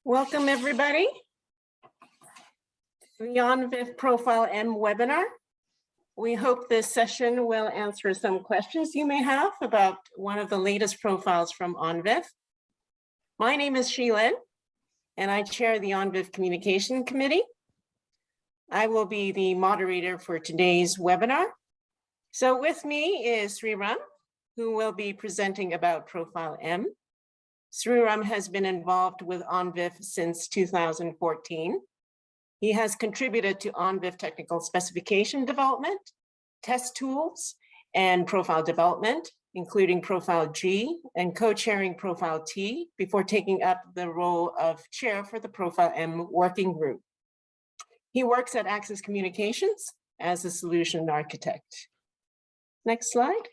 Welcome, everybody, to the ONVIF Profile M webinar. We hope this session will answer some questions you may have about one of the latest profiles from ONVIF. My name is Sheila, and I chair the ONVIF Communication Committee. I will be the moderator for today's webinar. So with me is Sriram, who will be presenting about Profile M. Sriram has been involved with ONVIF since 2014. He has contributed to ONVIF technical specification development, test tools, and profile development, including Profile G and co-chairing Profile T before taking up the role of chair for the Profile M working group. He works at Access Communications as a solution architect. Next slide.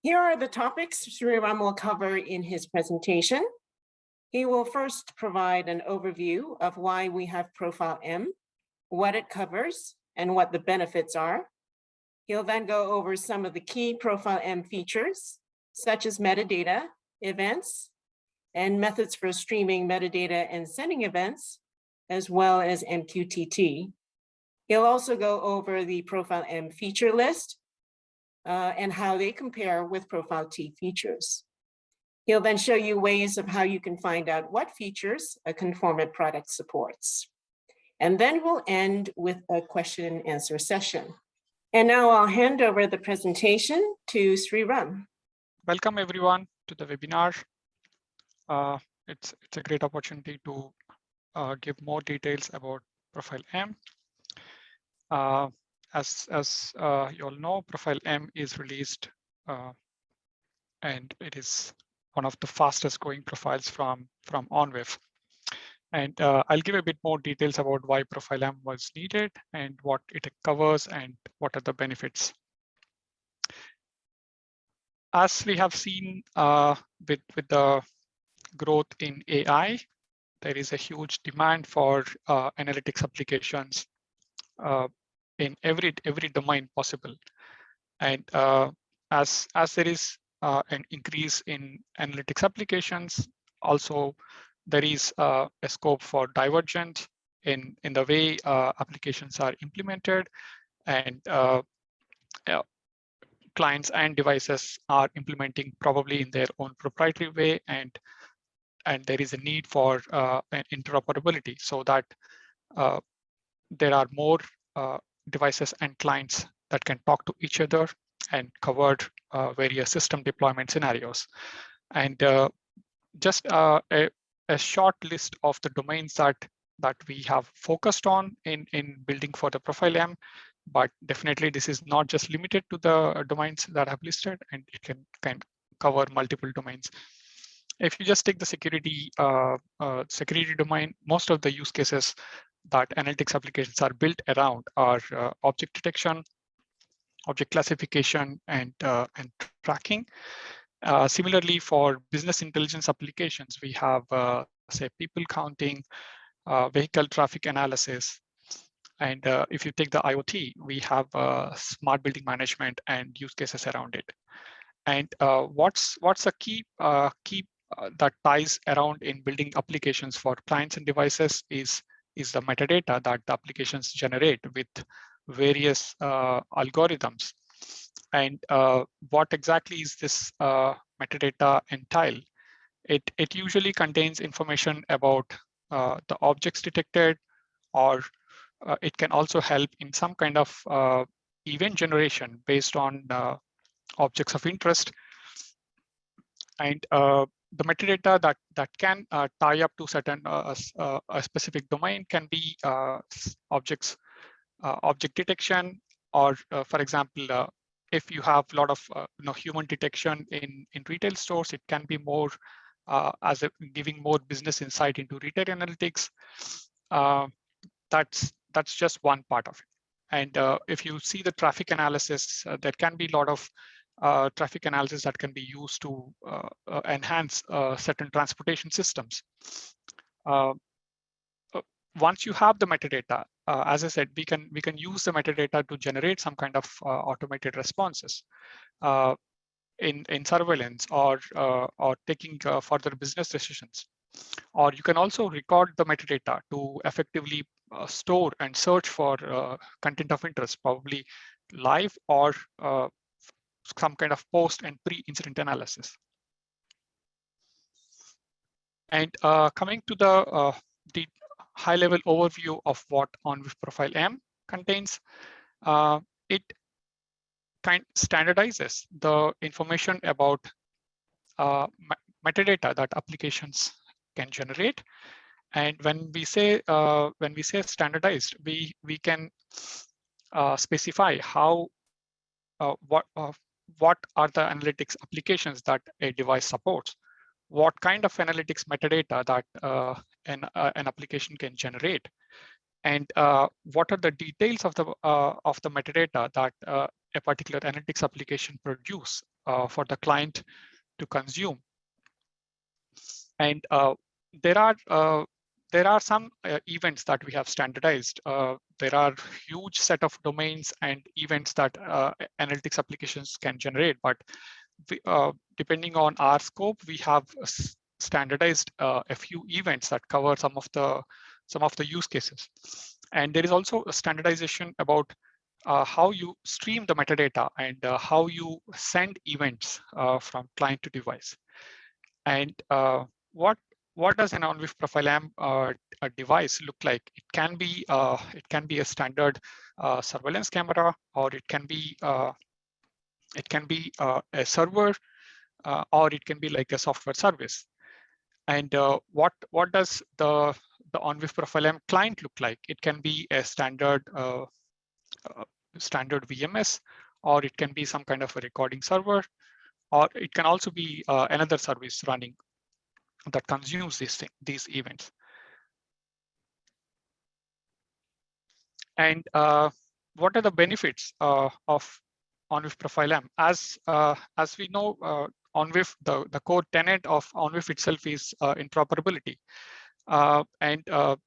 Here are the topics Sriram will cover in his presentation. He will first provide an overview of why we have Profile M, what it covers, and what the benefits are. He'll then go over some of the key Profile M features, such as metadata, events, and methods for streaming metadata and sending events, as well as MQTT. He'll also go over the Profile M feature list, and how they compare with Profile T features. He'll then show you ways of how you can find out what features a conformant product supports. And then we'll end with a question and answer session. And now I'll hand over the presentation to Sriram. Welcome everyone to the webinar. It's a great opportunity to give more details about Profile M. As you all know, Profile M is released and it is one of the fastest growing profiles from ONVIF. And I'll give a bit more details about why Profile M was needed and what it covers and what are the benefits. As we have seen with the growth in AI, there is a huge demand for analytics applications in every domain possible. And as there is an increase in analytics applications, also there is a scope for divergence in the way applications are implemented, and clients and devices are implementing probably in their own proprietary way, and there is a need for an interoperability so that there are more devices and clients that can talk to each other and cover various system deployment scenarios. And just a short list of the domains that we have focused on in building for the Profile M, but definitely this is not just limited to the domains that I've listed, and it can cover multiple domains. If you just take the security domain, most of the use cases that analytics applications are built around are object detection, object classification, and tracking. Similarly, for business intelligence applications, we have say people counting, vehicle traffic analysis, and if you take the IoT, we have smart building management and use cases around it. And what's a key that ties around in building applications for clients and devices is the metadata that the applications generate with various algorithms. And what exactly is this metadata entail? It usually contains information about the objects detected, or it can also help in some kind of event generation based on objects of interest. And the metadata that can tie up to certain a specific domain can be object detection, or for example, if you have a lot of human detection in retail stores, it can be more giving more business insight into retail analytics. That's just one part of it. And if you see the traffic analysis, there can be a lot of traffic analysis that can be used to enhance certain transportation systems. Once you have the metadata, as I said, we can use the metadata to generate some kind of automated responses in surveillance or taking further business decisions. Or you can also record the metadata to effectively store and search for content of interest, probably live or some kind of post and pre-incident analysis. And coming to the high-level overview of what ONVIF Profile M contains, it standardizes the information about metadata that applications can generate. And when we say standardized, we can specify how what are the analytics applications that a device supports, what kind of analytics metadata that an application can generate, and what are the details of the metadata that a particular analytics application produce for the client to consume. And there are some events that we have standardized. There are huge set of domains and events that analytics applications can generate, but depending on our scope, we have standardized a few events that cover some of the use cases. And there is also a standardization about how you stream the metadata and how you send events from client to device. And what does an ONVIF Profile M a device look like? It can be a standard surveillance camera, or it can be a server, or it can be like a software service. And what does the ONVIF Profile M client look like? It can be a standard VMS, or it can be some kind of a recording server, or it can also be another service running that consumes these events. And what are the benefits of ONVIF Profile M? As we know, ONVIF, the core tenet of ONVIF itself is interoperability. And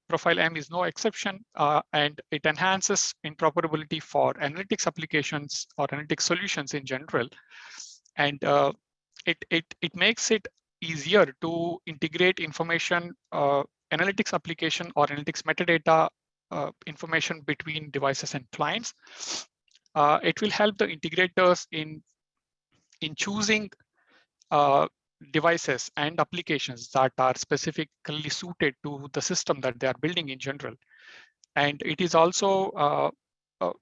Profile M is no exception, and it enhances interoperability for analytics applications or analytics solutions in general. And it makes it easier to integrate information, analytics application or analytics metadata information between devices and clients. It will help the integrators in choosing devices and applications that are specifically suited to the system that they are building in general. And it is also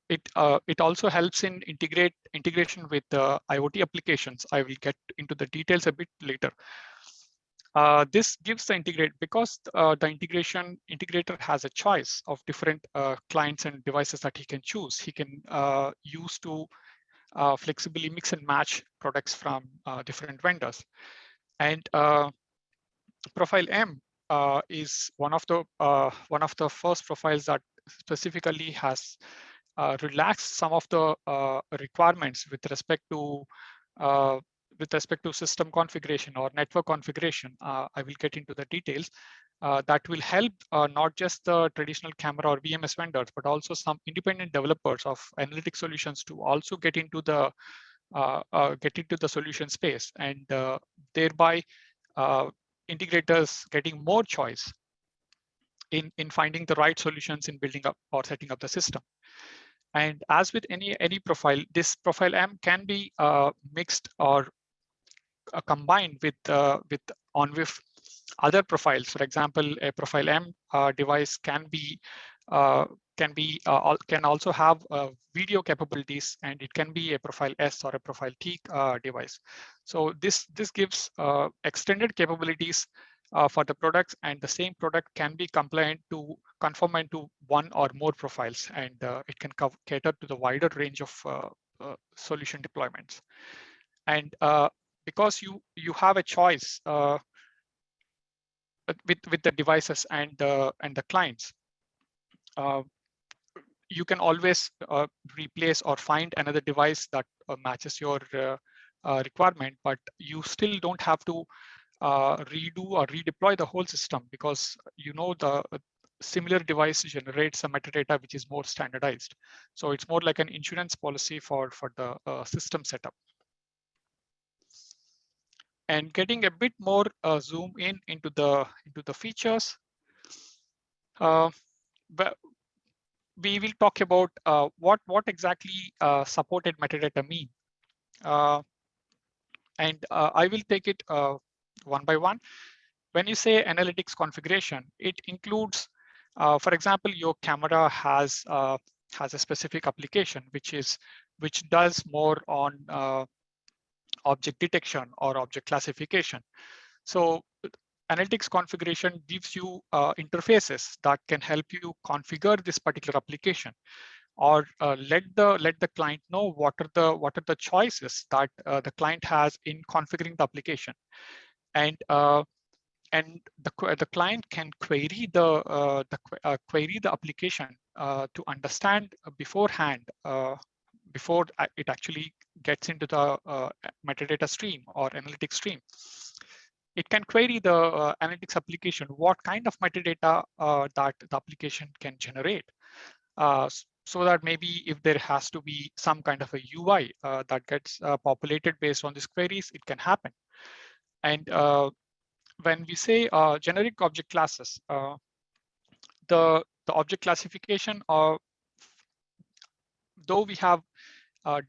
it also helps in integration with IoT applications. I will get into the details a bit later. This gives the because the integrator has a choice of different clients and devices that he can choose. He can use to flexibly mix and match products from different vendors. And Profile M is one of the first profiles that specifically has relaxed some of the requirements with respect to system configuration or network configuration. I will get into the details. That will help not just the traditional camera or VMS vendors, but also some independent developers of analytic solutions to also get into the solution space, and thereby integrators getting more choice in finding the right solutions in building up or setting up the system. And as with any profile, this Profile M can be mixed or combined with ONVIF other profiles. For example, a Profile M device can also have video capabilities, and it can be a Profile S or a Profile T device. So this gives extended capabilities for the products, and the same product can be conform to one or more profiles, and it can cater to the wider range of solution deployments. And because you have a choice with the devices and the clients, you can always replace or find another device that matches your requirement, but you still don't have to redo or redeploy the whole system, because the similar device generates a metadata which is more standardized. So it's more like an insurance policy for the system setup. And getting a bit more zoom in into the features, but we will talk about what exactly supported metadata mean. And I will take it one by one. When you say analytics configuration, it includes, for example, your camera has a specific application which does more on object detection or object classification. So analytics configuration gives you interfaces that can help you configure this particular application, or let the client know what are the choices that the client has in configuring the application. And the client can query the application to understand beforehand, before it actually gets into the metadata stream or analytics stream. It can query the analytics application what kind of metadata that the application can generate, so that maybe if there has to be some kind of a UI that gets populated based on these queries, it can happen. And when we say generic object classes, the object classification, though we have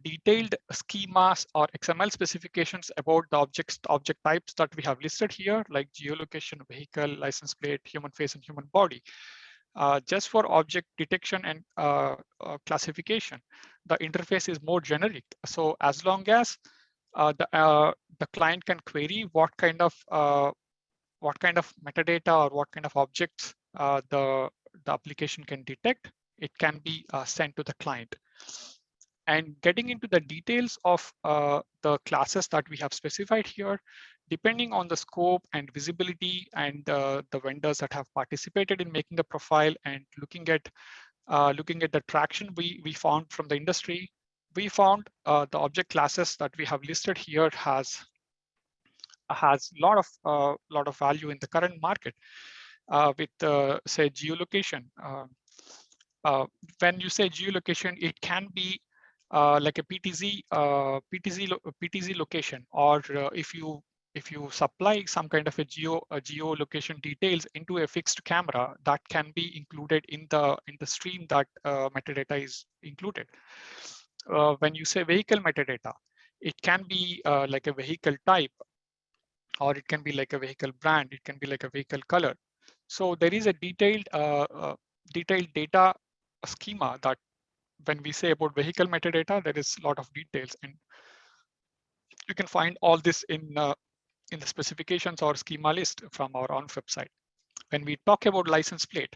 detailed schemas or XML specifications about the object types that we have listed here, like geolocation, vehicle, license plate, human face, and human body. Just for object detection and classification, the interface is more generic. So as long as the client can query what kind of metadata or what kind of objects the application can detect, it can be sent to the client. And getting into the details of the classes that we have specified here, depending on the scope and visibility and the vendors that have participated in making the profile, and looking at the traction we found from the industry, we found the object classes that we have listed here has a lot of value in the current market, with say geolocation. When you say geolocation, it can be like a PTZ location, or if you supply some kind of a geolocation details into a fixed camera, that can be included in the stream that metadata is included. When you say vehicle metadata, it can be like a vehicle type, or it can be like a vehicle brand, it can be like a vehicle color. So there is a detailed data schema that when we say about vehicle metadata, there is a lot of details, and you can find all this in the specifications or schema list from our ONVIF website. When we talk about license plate,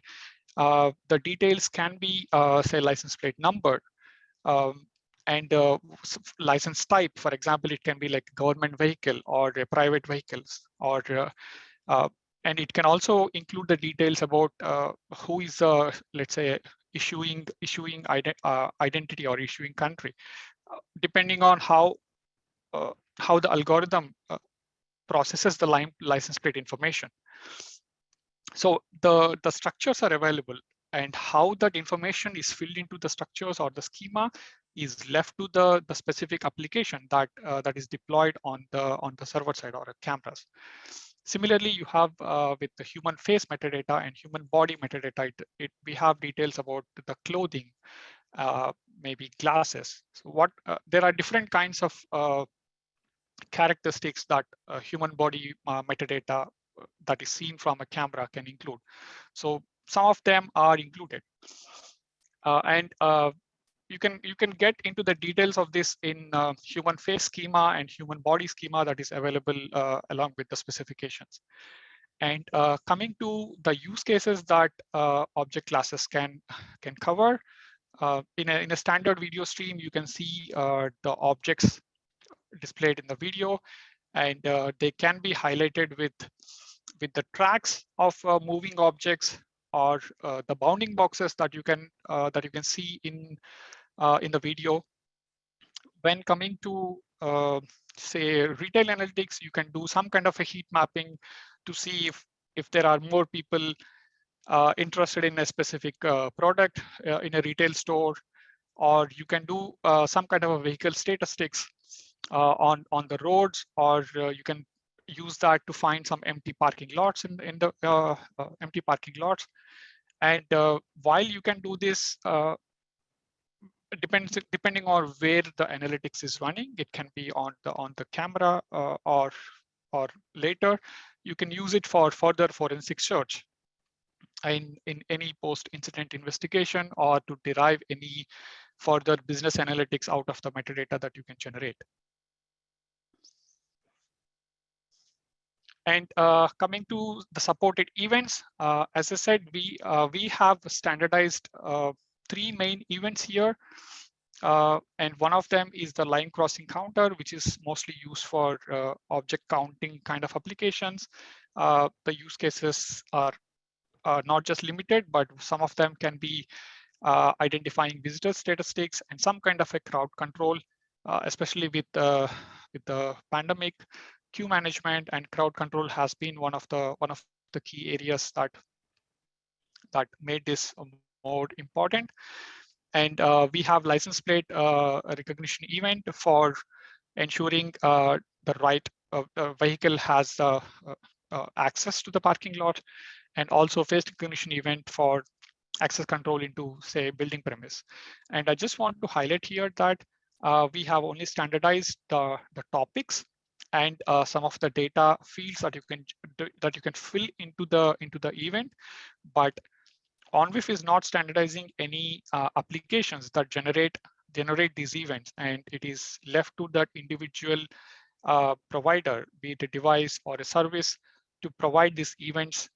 the details can be say license plate number, and license type. For example, it can be like government vehicle or a private vehicles, or and it can also include the details about who is let's say issuing identity or issuing country, depending on how the algorithm processes the license plate information. So the structures are available, and how that information is filled into the structures or the schema is left to the specific application that that is deployed on the server side or cameras. Similarly, you have with the human face metadata and human body metadata, we have details about the clothing, maybe glasses. So there are different kinds of characteristics that human body metadata that is seen from a camera can include. So some of them are included, and you can get into the details of this in human face schema and human body schema that is available along with the specifications. And coming to the use cases that object classes can cover, in a standard video stream, you can see the objects displayed in the video, and they can be highlighted with the tracks of moving objects, or the bounding boxes that you can see in the video. When coming to say retail analytics, you can do some kind of a heat mapping to see if there are more people interested in a specific product in a retail store, or you can do some kind of a vehicle statistics on the roads, or you can use that to find some empty parking lots in the empty parking lots. And while you can do this, depending on where the analytics is running, it can be on the camera or later. You can use it for further forensic search in any post-incident investigation, or to derive any further business analytics out of the metadata that you can generate. And coming to the supported events, as I said, we have standardized 3 main events here. And one of them is the line crossing counter, which is mostly used for object counting kind of applications. The use cases are not just limited, but some of them can be identifying visitor statistics and some kind of a crowd control, especially with the pandemic. Queue management and crowd control has been one of the key areas that made this more important. And we have license plate recognition event for ensuring the right vehicle has access to the parking lot, and also face recognition event for access control into, say, building premise. And I just want to highlight here that we have only standardized the topics and some of the data fields that you can fill into the event, but ONVIF is not standardizing any applications that generate these events, and it is left to that individual provider, be it a device or a service, to provide these events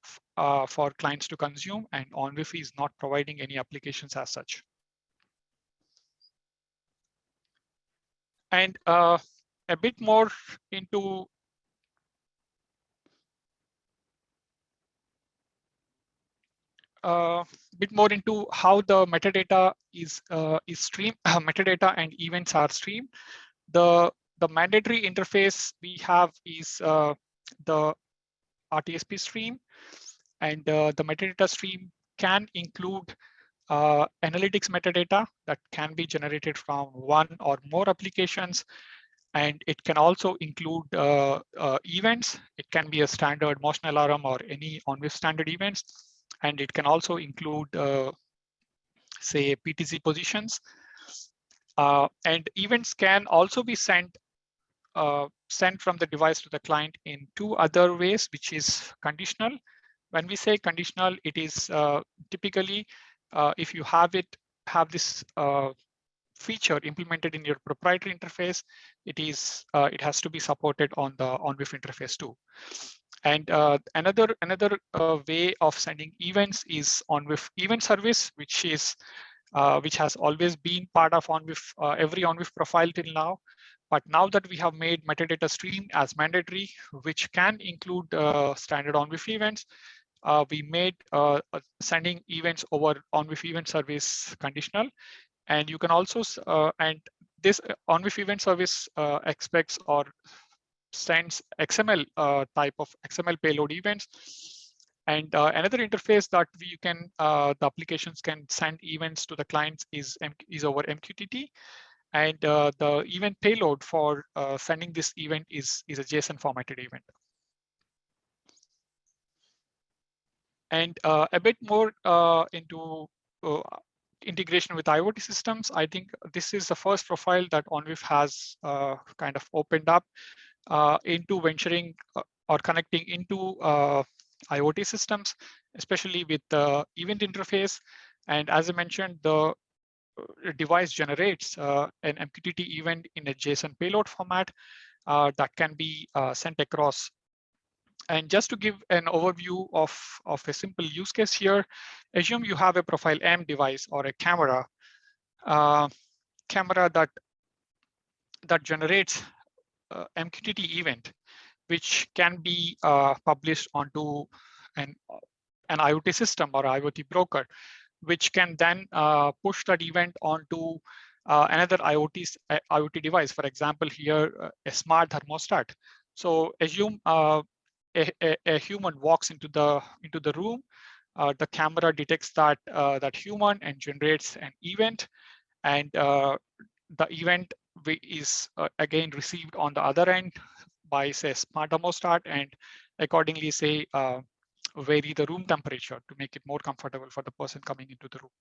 for clients to consume, and ONVIF is not providing any applications as such. And a bit more into how the metadata is streamed. Metadata and events are streamed. The mandatory interface we have is the RTSP stream, and the metadata stream can include analytics metadata that can be generated from one or more applications, and it can also include events. It can be a standard motion alarm or any ONVIF standard events, and it can also include say PTZ positions. And events can also be sent from the device to the client in 2 other ways, which is conditional. When we say conditional, it is typically if you have this feature implemented in your proprietary interface, it has to be supported on the ONVIF interface too. And another way of sending events is ONVIF event service, which has always been part of ONVIF, every ONVIF profile till now. But now that we have made metadata stream as mandatory, which can include standard ONVIF events, we made sending events over ONVIF event service conditional. And you can also, and this ONVIF event service expects or sends XML type of XML payload events. And another interface that the applications can send events to the clients is over MQTT. And the event payload for sending this event is a JSON formatted event. And a bit more into integration with IoT systems. I think this is the first profile that ONVIF has kind of opened up into venturing or connecting into IoT systems, especially with the event interface. And as I mentioned, the device generates an MQTT event in a JSON payload format that can be sent across. And just to give an overview of a simple use case here, assume you have a Profile M device or a camera that generates MQTT event, which can be published onto an IoT system or IoT broker, which can then push that event onto another IoT device. For example, here a smart thermostat. So assume a human walks into the room. The camera detects that human and generates an event, and the event is again received on the other end by say smart thermostat and accordingly say vary the room temperature to make it more comfortable for the person coming into the room.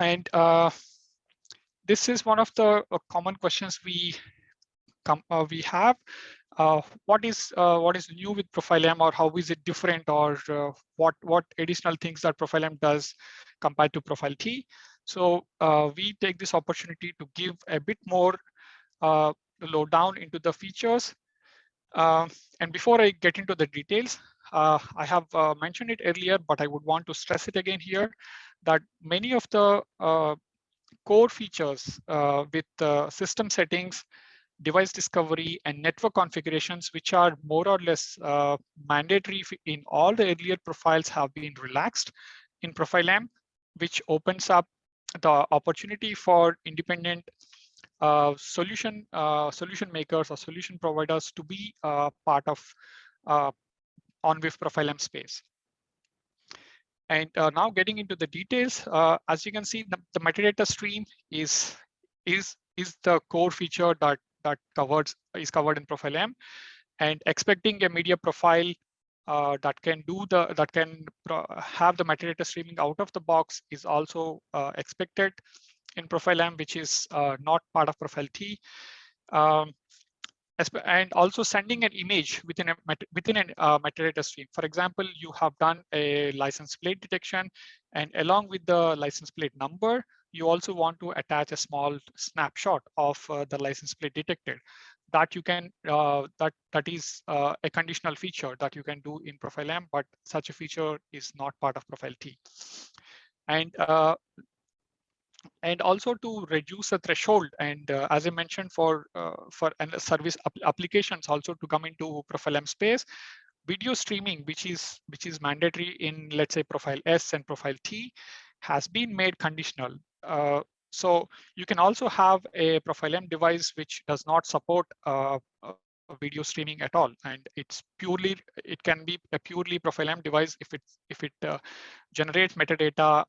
And this is one of the common questions we have. What is new with Profile M, or how is it different, or what additional things that Profile M does compared to Profile T? So we take this opportunity to give a bit more lowdown into the features. And before I get into the details, I have mentioned it earlier, but I would want to stress it again here, that many of the core features with system settings, device discovery, and network configurations, which are more or less mandatory in all the earlier profiles, have been relaxed in Profile M, which opens up the opportunity for independent solution makers or solution providers to be part of ONVIF Profile M space. And now getting into the details, as you can see, the metadata stream is the core feature that is covered in Profile M, and expecting a media profile that can have the metadata streaming out of the box is also expected in Profile M, which is not part of Profile T. And also sending an image within a metadata stream. For example, you have done a license plate detection, and along with the license plate number, you also want to attach a small snapshot of the license plate detected. That you can that is a conditional feature that you can do in Profile M, but such a feature is not part of Profile T. And also to reduce the threshold, and as I mentioned, for service applications also to come into Profile M space, video streaming, which is mandatory in, let's say, Profile S and Profile T, has been made conditional. So you can also have a Profile M device which does not support video streaming at all, and it can be a purely Profile M device if it generates metadata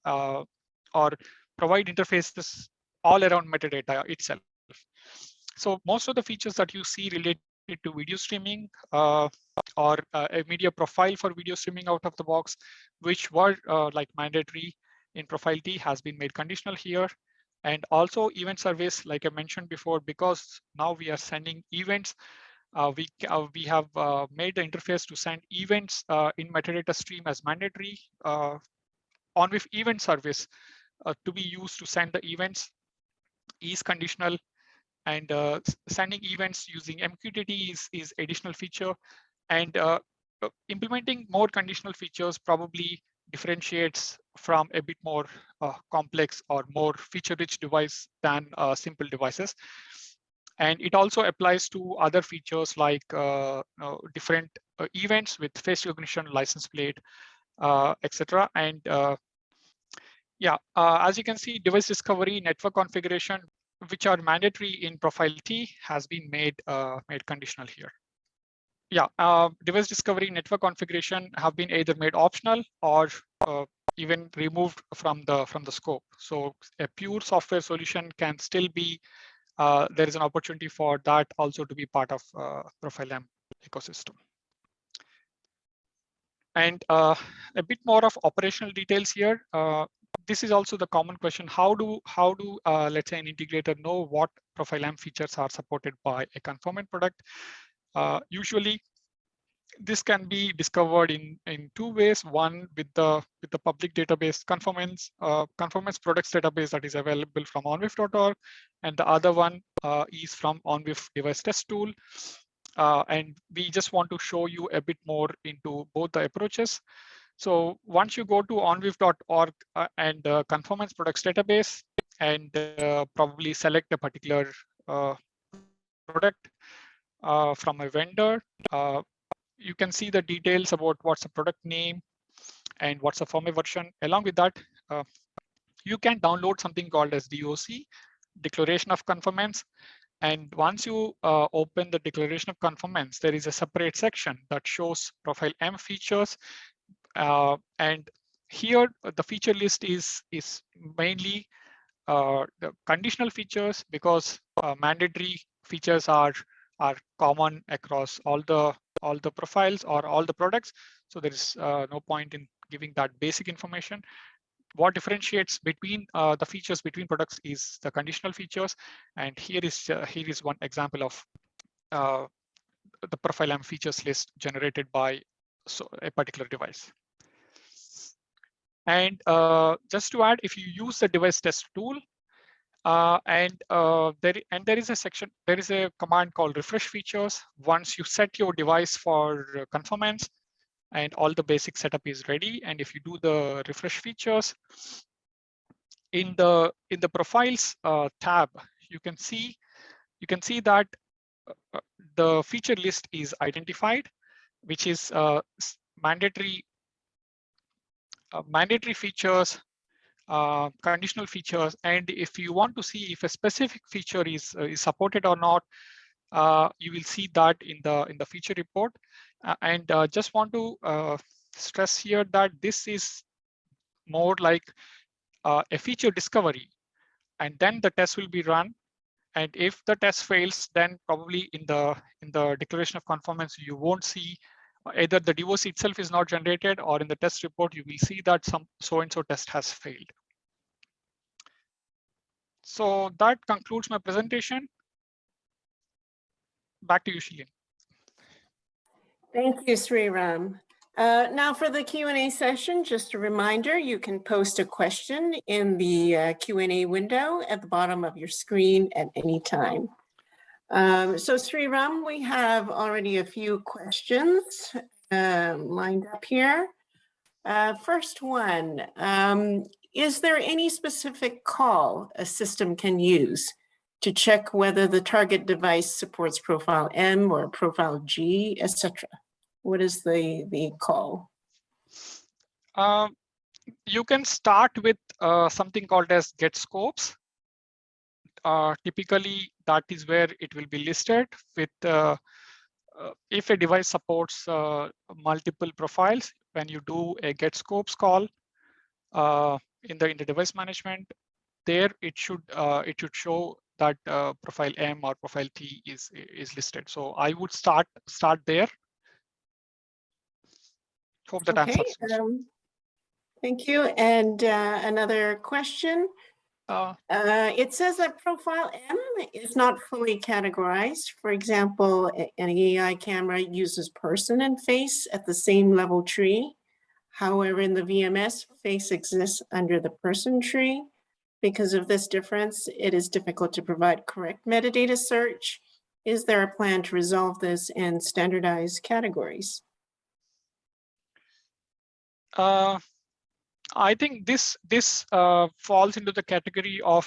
or provide interfaces all around metadata itself. So most of the features that you see related to video streaming or a media profile for video streaming out of the box, which were like mandatory in Profile T, has been made conditional here. And also event service, like I mentioned before, because now we are sending events, we have made the interface to send events in metadata stream as mandatory. ONVIF event service to be used to send the events is conditional, and sending events using MQTT is additional feature. And implementing more conditional features probably differentiates from a bit more complex or more feature-rich device than simple devices. And it also applies to other features like different events with face recognition, license plate, etc. And yeah, as you can see, device discovery, network configuration, which are mandatory in Profile T, has been made conditional here. Yeah, device discovery, network configuration have been either made optional or even removed from the scope. So a pure software solution can still be. There is an opportunity for that also to be part of Profile M ecosystem. And a bit more of operational details here. This is also the common question: how do let's say an integrator know what Profile M features are supported by a conformant product? Usually, this can be discovered in two ways. One, with the public database conformance products database that is available from onvif.org, and the other one is from ONVIF device test tool. And we just want to show you a bit more into both the approaches. So once you go to onvif.org and conformance products database, and probably select a particular product from a vendor, you can see the details about what's the product name and what's the firmware version. Along with that, you can download something called as DOC, Declaration of Conformance. And once you open the Declaration of Conformance, there is a separate section that shows Profile M features. And here the feature list is mainly the conditional features, because mandatory features are common across all the profiles or all the products. So there is no point in giving that basic information. What differentiates between the features between products is the conditional features, and here is one example of the Profile M features list generated by a particular device. And just to add, if you use the device test tool, there is a section, there is a command called refresh features. Once you set your device for conformance and all the basic setup is ready, and if you do the refresh features in the profiles tab, you can see that the feature list is identified, which is mandatory features, conditional features, and if you want to see if a specific feature is supported or not, you will see that in the feature report. And just want to stress here that this is more like a feature discovery, and then the test will be run. And if the test fails, then probably in the declaration of conformance, you won't see either the DOC itself is not generated, or in the test report, you will see that some so-and-so test has failed. So that concludes my presentation. Back to you, Shilin. Thank you, Sriram. Now for the Q&A session, just a reminder, you can post a question in the Q&A window at the bottom of your screen at any time. So Sriram, we have already a few questions lined up here. First one, is there any specific call a system can use to check whether the target device supports Profile M or Profile G, etc.? What is the call? You can start with something called as get scopes. Typically, that is where it will be listed with if a device supports multiple profiles. When you do a get scopes call in the device management, there it should show that Profile M or Profile T is listed. So I would start there. Hope that answers. Thank you. And another question. It says that Profile M is not fully categorized. For example, an AI camera uses person and face at the same level tree. However, in the VMS, face exists under the person tree. Because of this difference, it is difficult to provide correct metadata search. Is there a plan to resolve this and standardize categories? I think this falls into the category of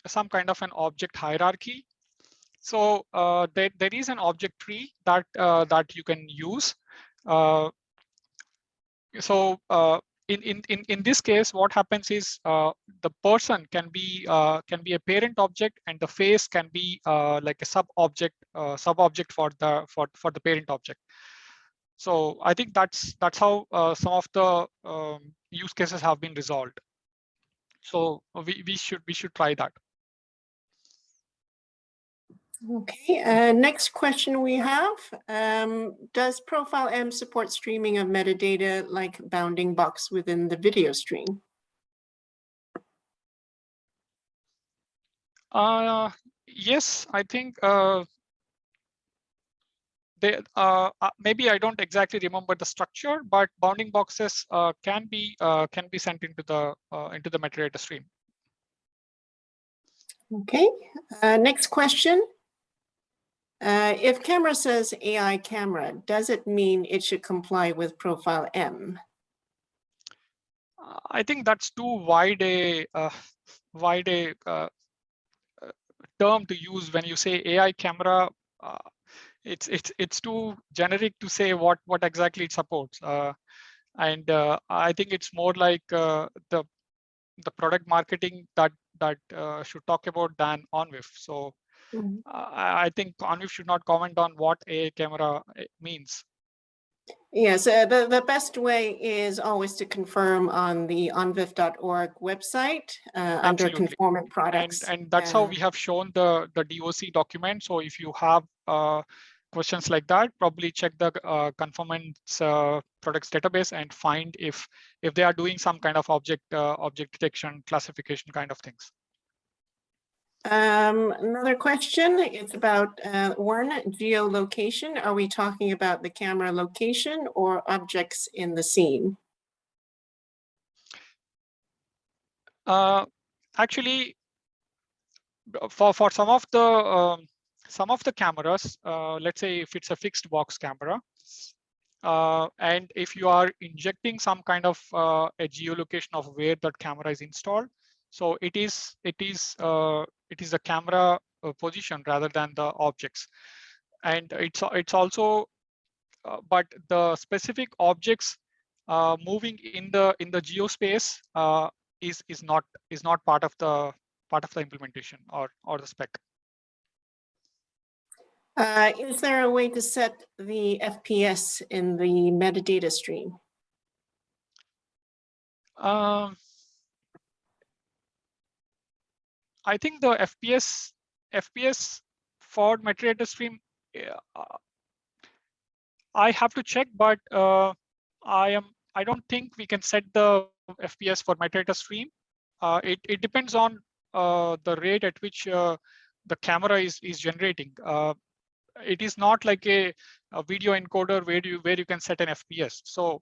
some kind of an object hierarchy. So there is an object tree that you can use. In this case, what happens is the person can be a parent object, and the face can be like a sub object for the parent object. So I think that's how some of the use cases have been resolved. So we should try that. Okay, next question we have. Does Profile M support streaming of metadata like bounding box within the video stream? Yes, I think maybe I don't exactly remember the structure, but bounding boxes can be sent into the metadata stream. Okay, next question. If camera says AI camera, does it mean it should comply with Profile M? I think that's too wide a term to use when you say AI camera. It's too generic to say what exactly it supports, and I think it's more like the product marketing that should talk about than ONVIF. So I think ONVIF should not comment on what AI camera means. Yes, the best way is always to confirm on the onvif.org website under Absolutely. conformant products. And that's how we have shown the DOC document. So if you have questions like that, probably check the conformance products database and find if they are doing some kind of object detection, classification kind of things. Another question, it's about one, geolocation. Are we talking about the camera location or objects in the scene? Actually, for some of the cameras, let's say if it's a fixed box camera, and if you are injecting some kind of a geolocation of where that camera is installed, so it is the camera position rather than the objects, and it's also but the specific objects moving in the geospace is not part of the implementation or the spec. Is there a way to set the FPS in the metadata stream? I think the FPS for metadata stream, I have to check, but I don't think we can set the FPS for metadata stream. It depends on the rate at which the camera is generating. It is not like a video encoder where you can set an FPS. So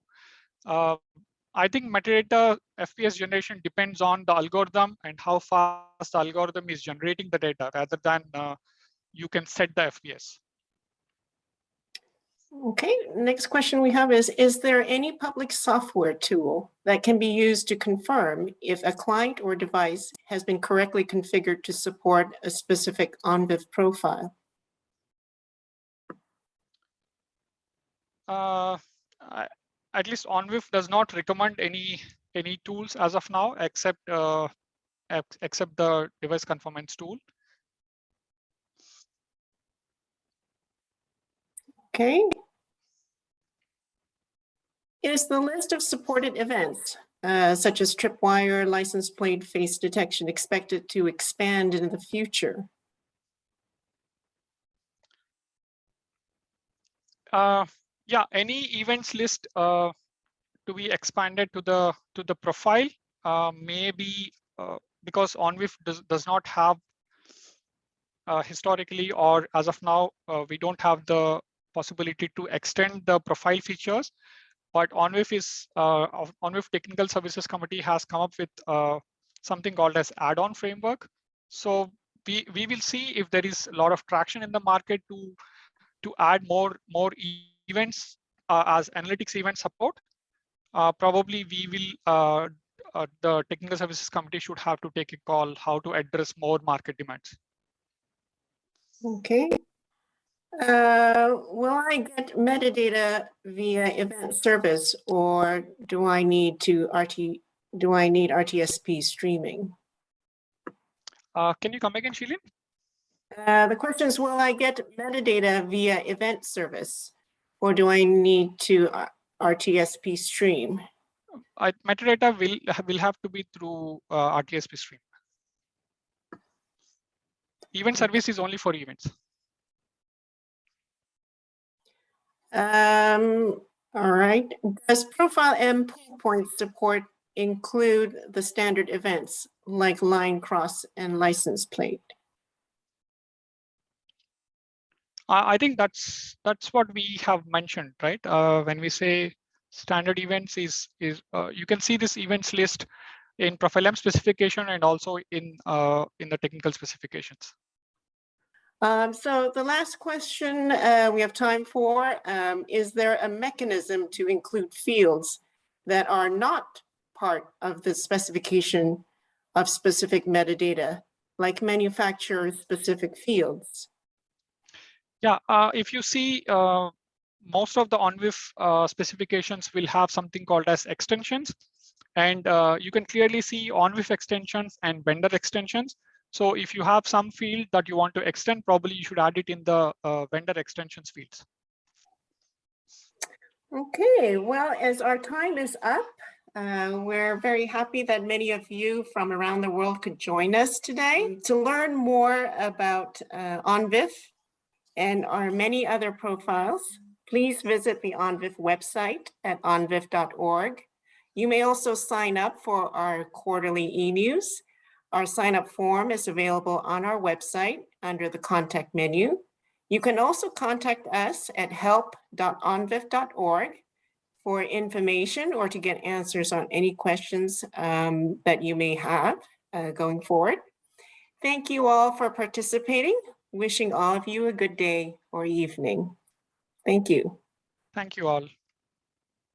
I think metadata FPS generation depends on the algorithm and how fast the algorithm is generating the data, rather than you can set the FPS. Okay, next question we have is there any public software tool that can be used to confirm if a client or device has been correctly configured to support a specific ONVIF profile? At least ONVIF does not recommend any tools as of now, except the device conformance tool. Okay. Is the list of supported events, such as tripwire, license plate, face detection, expected to expand in the future? Yeah, any events list to be expanded to the profile, maybe because ONVIF does not have historically, or as of now, we don't have the possibility to extend the profile features. But ONVIF Technical Services Committee has come up with something called as add-on framework. So we will see if there is a lot of traction in the market to add more events as analytics event support. Probably we will the Technical Services Committee should have to take a call how to address more market demands. Okay. Will I get metadata via event service, or do I need RTSP streaming? Can you come again, Shilin? The question is, will I get metadata via event service, or do I need to RTSP stream? Metadata will have to be through RTSP stream. Event service is only for events. All right. Does Profile M pull point support include the standard events like line cross and license plate? I think that's what we have mentioned, right? When we say standard events is you can see this events list in Profile M specification and also in the technical specifications. So the last question we have time for, is there a mechanism to include fields that are not part of the specification of specific metadata, like manufacturer-specific fields? Yeah, if you see, most of the ONVIF specifications will have something called as extensions. And you can clearly see ONVIF extensions and vendor extensions. So if you have some field that you want to extend, probably you should add it in the vendor extensions fields. Okay, well, as our time is up, we're very happy that many of you from around the world could join us today. To learn more about ONVIF and our many other profiles, please visit the ONVIF website at onvif.org. You may also sign up for our quarterly e-news. Our sign-up form is available on our website under the contact menu. You can also contact us at help.onvif.org for information or to get answers on any questions that you may have going forward. Thank you all for participating. Wishing all of you a good day or evening. Thank you. Thank you all.